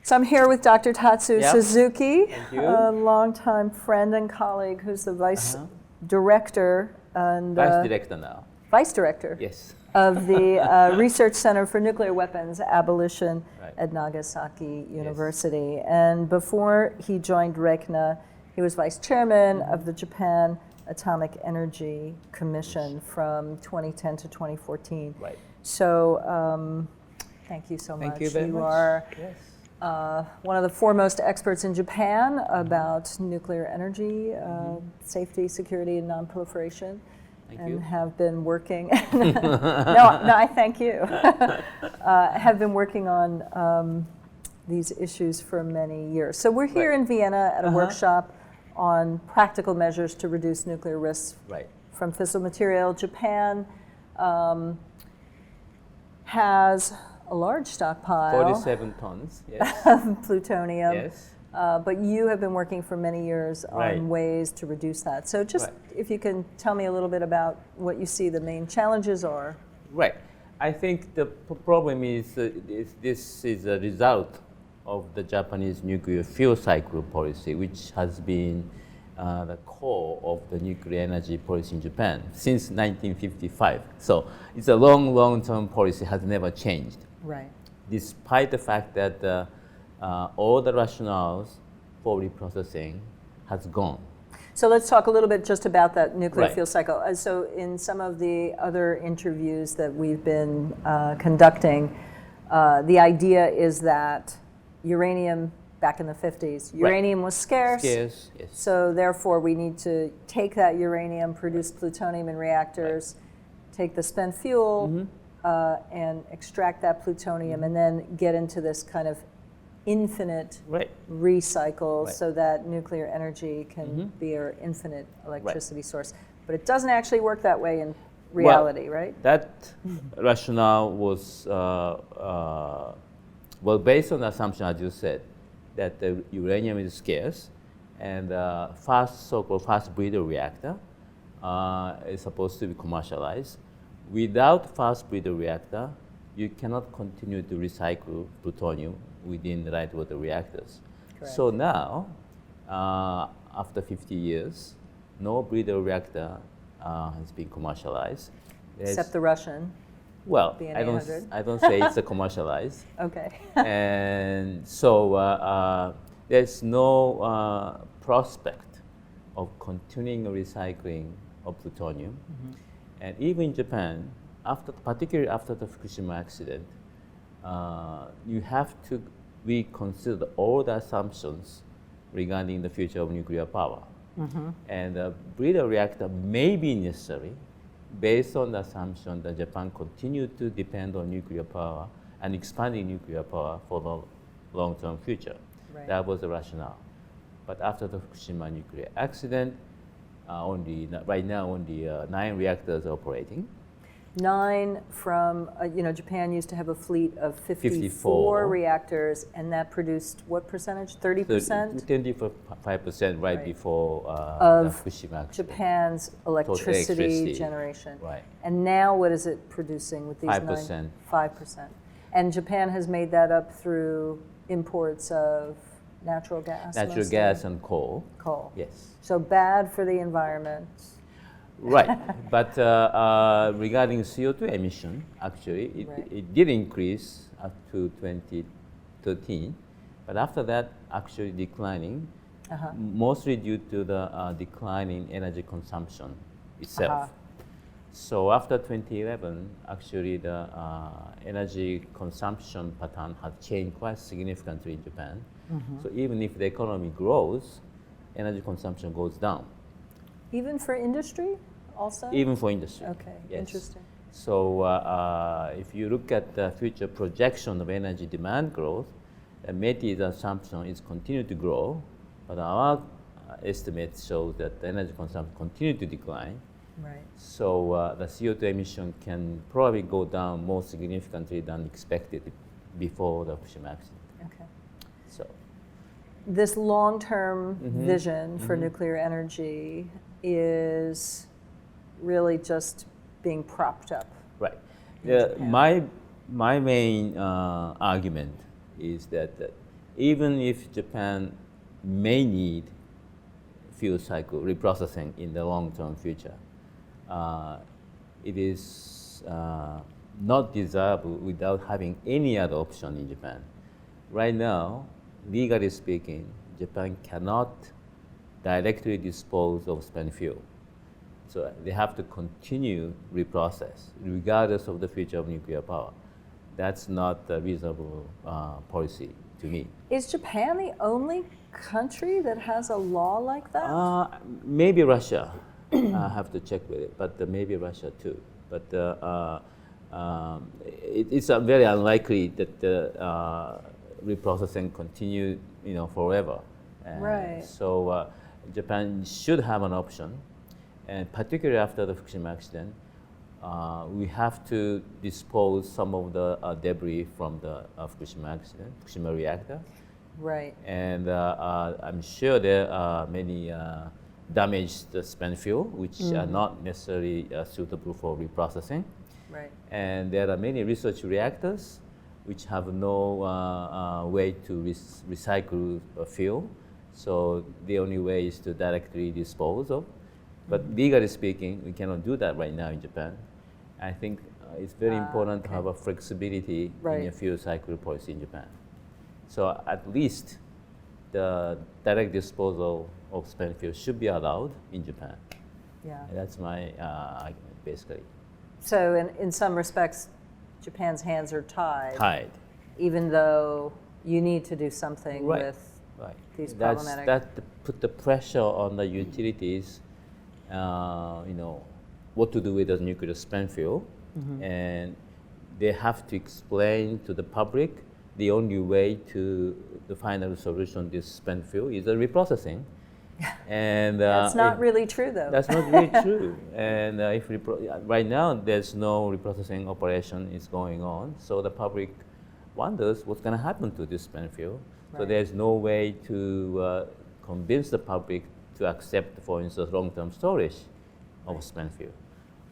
So I'm here with Dr. Tatsu Suzuki, Thank you. a longtime friend and colleague who's the vice director and Vice director now. vice director Yes. of the Research Center for Nuclear Weapons Abolition Right. at Nagasaki University. And before he joined RECNA, he was vice chairman of the Japan Atomic Energy Commission from 2010 to 2014. Right. So thank you so much. Thank you very much. Are Yes. one of the foremost experts in Japan about nuclear energy, safety, security, and non-proliferation. Thank and you. have been working, no, I thank you, have been working on these issues for many years. So we're here in Vienna at a workshop on practical measures to reduce nuclear risks from fissile material. Japan has a large stockpile 47 tons, yes. of plutonium. Yes. But you have been working for many years on ways to reduce that. So just if you can tell me a little bit about what you see the main challenges are. Right. I think the problem is this is a result of the Japanese nuclear fuel cycle policy, which has been the core of the nuclear energy policy in Japan since 1955. So it's a long-term policy, has never changed. Right. Despite the fact that all the rationales for reprocessing has gone. So let's talk a little bit just about that nuclear fuel cycle. So in some of the other interviews that we've been conducting, the idea is that uranium, back in the 50s, uranium was scarce. Scarce, yes. So therefore we need to take that uranium, produce plutonium in reactors, take the spent fuel, and extract that plutonium, and then get into this kind of infinite recycle so that nuclear energy can be our infinite electricity source. But it doesn't actually work that way in reality, right? That rationale was based on the assumption, as you said, that the uranium is scarce, and so-called fast breeder reactor is supposed to be commercialized. Without fast breeder reactor, you cannot continue to recycle plutonium within the light water reactors. Correct. So now, after 50 years, no breeder reactor has been commercialized. Except the Russian. Well, BN800. I don't say it's a commercialized. Okay. And so there's no prospect of continuing recycling of plutonium. And even in Japan, particularly after the Fukushima accident, you have to reconsider all the assumptions regarding the future of nuclear power. And a breeder reactor may be necessary based on the assumption that Japan continued to depend on nuclear power and expanding nuclear power for the long-term future. That was the rationale. But after the Fukushima nuclear accident, right now only 9 reactors are operating. 9 from, Japan used to have a fleet of 54 reactors, and that produced what percentage? 30%? 25% before the Fukushima accident. Japan's electricity generation. Right. And now what is it producing with these 5%. 5%. And Japan has made that up through imports of natural gas? Natural gas and coal. Coal. Yes. So bad for the environment. Right, but regarding CO2 emission, actually, it did increase up to 2013, but after that, actually declining, mostly due to the declining energy consumption itself. So after 2011, actually the energy consumption pattern has changed quite significantly in Japan. So even if the economy grows, energy consumption goes down. Even for industry also? Even for industry. Okay, yes. Interesting. So if you look at the future projection of energy demand growth, METI's assumption is continue to grow, but our estimates show that the energy consumption continue to decline. Right. So the CO2 emission can probably go down more significantly than expected before the Fukushima accident. Okay. So this long-term vision for nuclear energy is really just being propped up. Right. in Japan. My main argument is that even if Japan may need fuel cycle reprocessing in the long-term future, it is not desirable without having any other option in Japan. Right now, legally speaking, Japan cannot directly dispose of spent fuel. So they have to continue reprocess regardless of the future of nuclear power. That's not a reasonable policy to me. Is Japan the only country that has a law like that? Maybe Russia. I have to check with it, but maybe Russia too. But it's very unlikely that the reprocessing continue, forever. Right. So Japan should have an option, and particularly after the Fukushima accident, we have to dispose some of the debris from the Fukushima reactor. Right. And I'm sure there are many damaged spent fuel, which are not necessarily suitable for reprocessing. Right. And there are many research reactors which have no way to recycle fuel. So the only way is to directly dispose of. But legally speaking, we cannot do that right now in Japan. I think it's very important to have a flexibility in your fuel cycle policy in Japan. So at least the direct disposal of spent fuel should be allowed in Japan. Yeah. And that's my argument, basically. So in some respects, Japan's hands are tied. Even though you need to do something with these problematic. That put the pressure on the utilities, what to do with the nuclear spent fuel, and they have to explain to the public the only way to the final solution this spent fuel is a reprocessing. And that's not really true, though. That's not really true. And right now there's no reprocessing operation is going on, so the public wonders what's going to happen to this spent fuel. So there's no way to convince the public to accept, for instance, long-term storage of spent fuel,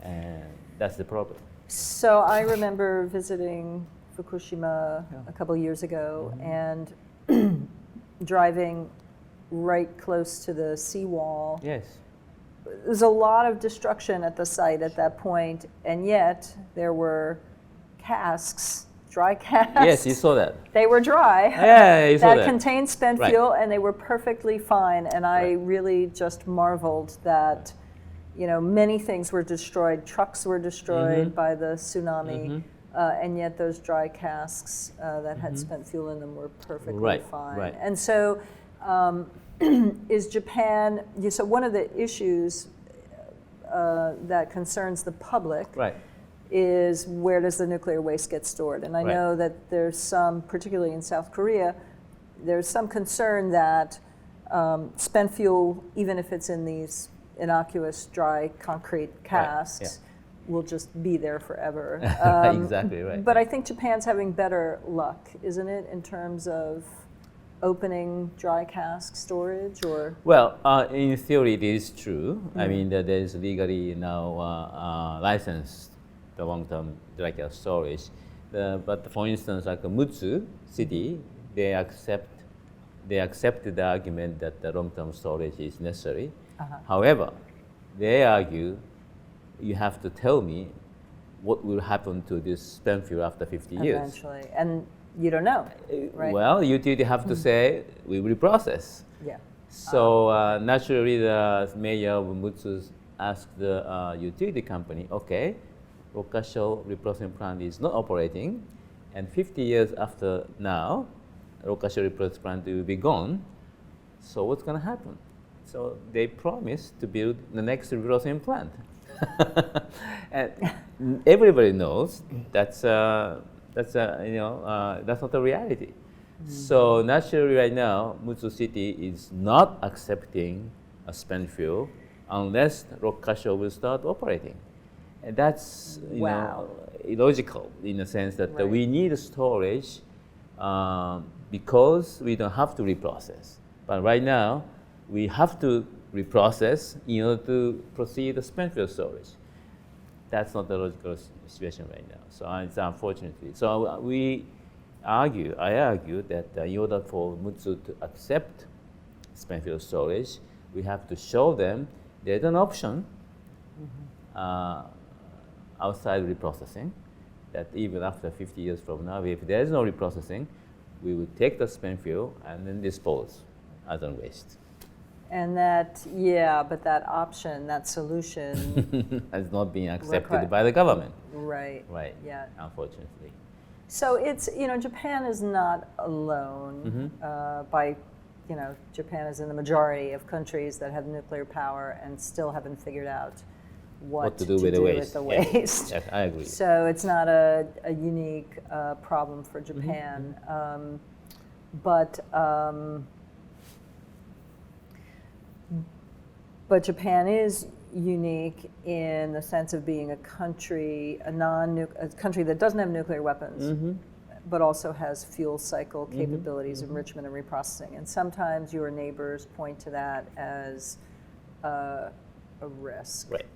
and that's the problem. So I remember visiting Fukushima a couple years ago and driving right close to the seawall. Yes. There's a lot of destruction at the site at that point, and yet there were casks, dry casks. Yes, you saw that. They were dry. Yeah, you saw that. That contained spent fuel, and they were perfectly fine. And I really just marveled that, many things were destroyed. Trucks were destroyed by the tsunami, and yet those dry casks that had spent fuel in them were perfectly fine. Right. And so, is Japan? So one of the issues that concerns the public is where does the nuclear waste get stored? And I know that there's some, particularly in South Korea, there's some concern that spent fuel, even if it's in these innocuous dry concrete casks, will just be there forever. Exactly right. But I think Japan's having better luck, isn't it, in terms of opening dry cask storage, or? Well, in theory, it is true. I mean, that there is legally now licensed the long-term dry cask storage. But for instance, like Mutsu City, they accepted the argument that the long-term storage is necessary. However, they argue you have to tell me what will happen to this spent fuel after 50 years. Eventually, and you don't know, right? Well, utility have to say we will process. Yeah. So naturally, the mayor of Mutsu asked the utility company, okay, Rokkasho reprocessing plant is not operating, and 50 years after now, Rokkasho reprocessing plant will be gone. So what's going to happen? So they promised to build the next reprocessing plant, and everybody knows that's not the reality. So naturally, right now, Mutsu City is not accepting a spent fuel unless Rokkasho will start operating. And that's illogical in the sense that we need storage because we don't have to reprocess. But right now, we have to reprocess in order to proceed the spent fuel storage. That's not the logical situation right now. So it's unfortunately. So we I argue that in order for Mutsu to accept spent fuel storage, we have to show them there's an option outside reprocessing, that even after 50 years from now, if there is no reprocessing, we will take the spent fuel and then dispose as a waste. And that, but that option, that solution has not been accepted by the government. Right. Right. Yeah. Unfortunately. So it's, Japan is not alone Japan is in the majority of countries that have nuclear power and still haven't figured out what to do with the waste. Yes, I agree. So it's not a unique problem for Japan. But Japan is unique in the sense of being a country, a country that doesn't have nuclear weapons, but also has fuel cycle capabilities, enrichment and reprocessing. And sometimes your neighbors point to that as a risk. Right.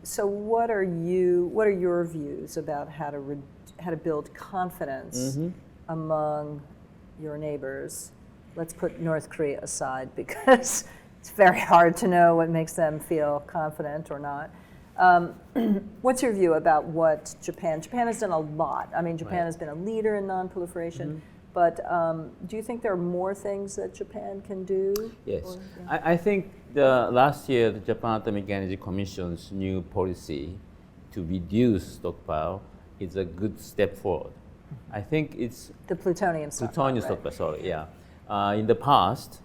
So what are your views about how to build confidence among your neighbors? Let's put North Korea aside because it's very hard to know what makes them feel confident or not. What's your view about what Japan has done a lot. I mean, Japan has been a leader in non-proliferation, but do you think there are more things that Japan can do? Yes. I think last year, the Japan Atomic Energy Commission's new policy to reduce stockpile is a good step forward. I think it's the plutonium stockpile. In the past,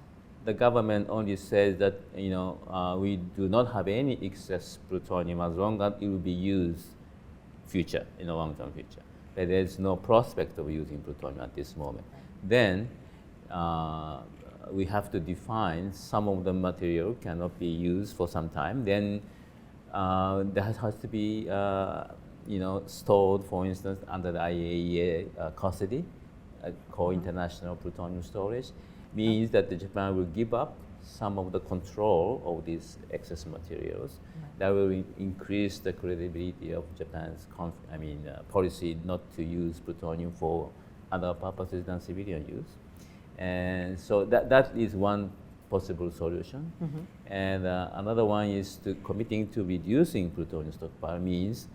the government only says that we do not have any excess plutonium as long as it will be used in the long-term future. But there's no prospect of using plutonium at this moment. Then we have to define some of the material cannot be used for some time. Then that has to be stored, for instance, under the IAEA custody, co-international plutonium storage. Means that Japan will give up some of the control of these excess materials. That will increase the credibility of Japan's policy not to use plutonium for other purposes than civilian use. And so that is one possible solution. And another one is committing to reducing plutonium stockpile means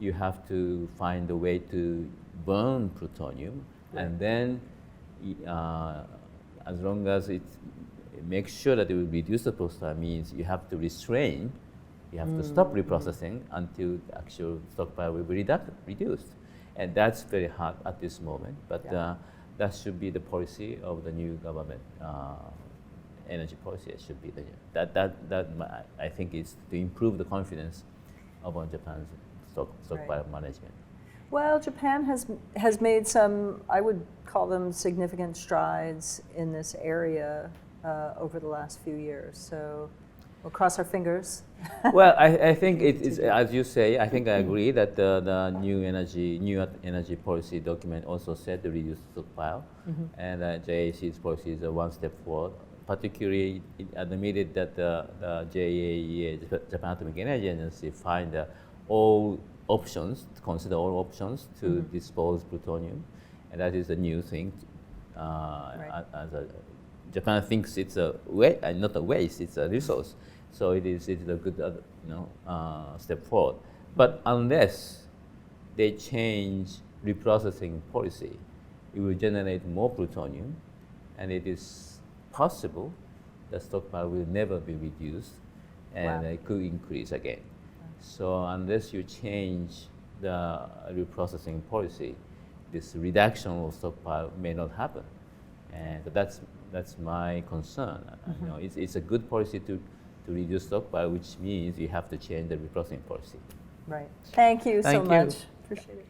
you have to find a way to burn plutonium and then as long as it makes sure that it will reduce the stockpile means you have to restrain, you have to stop reprocessing until the actual stockpile will be reduced. And that's very hard at this moment, but that should be the policy of the new government. Energy policy should be I think is to improve the confidence of Japan's stockpile management. Well, Japan has made some, I would call them significant strides in this area over the last few years. So we'll cross our fingers. Well, I think it is, as you say, I think I agree that the new energy policy document also said to reduce stockpile. And JAC's policy is one step forward. Particularly, it admitted that the JAEA, Japan Atomic Energy Agency, consider all options to dispose plutonium, and that is a new thing. Japan thinks it's not a waste; it's a resource. So it's a good step forward. But unless they change reprocessing policy, it will generate more plutonium, and it is possible the stockpile will never be reduced, and it could increase again. So unless you change the reprocessing policy, this reduction of stockpile may not happen, and that's my concern. It's a good policy to reduce stockpile, which means you have to change the reprocessing policy. Right. Thank you so much. Appreciate it.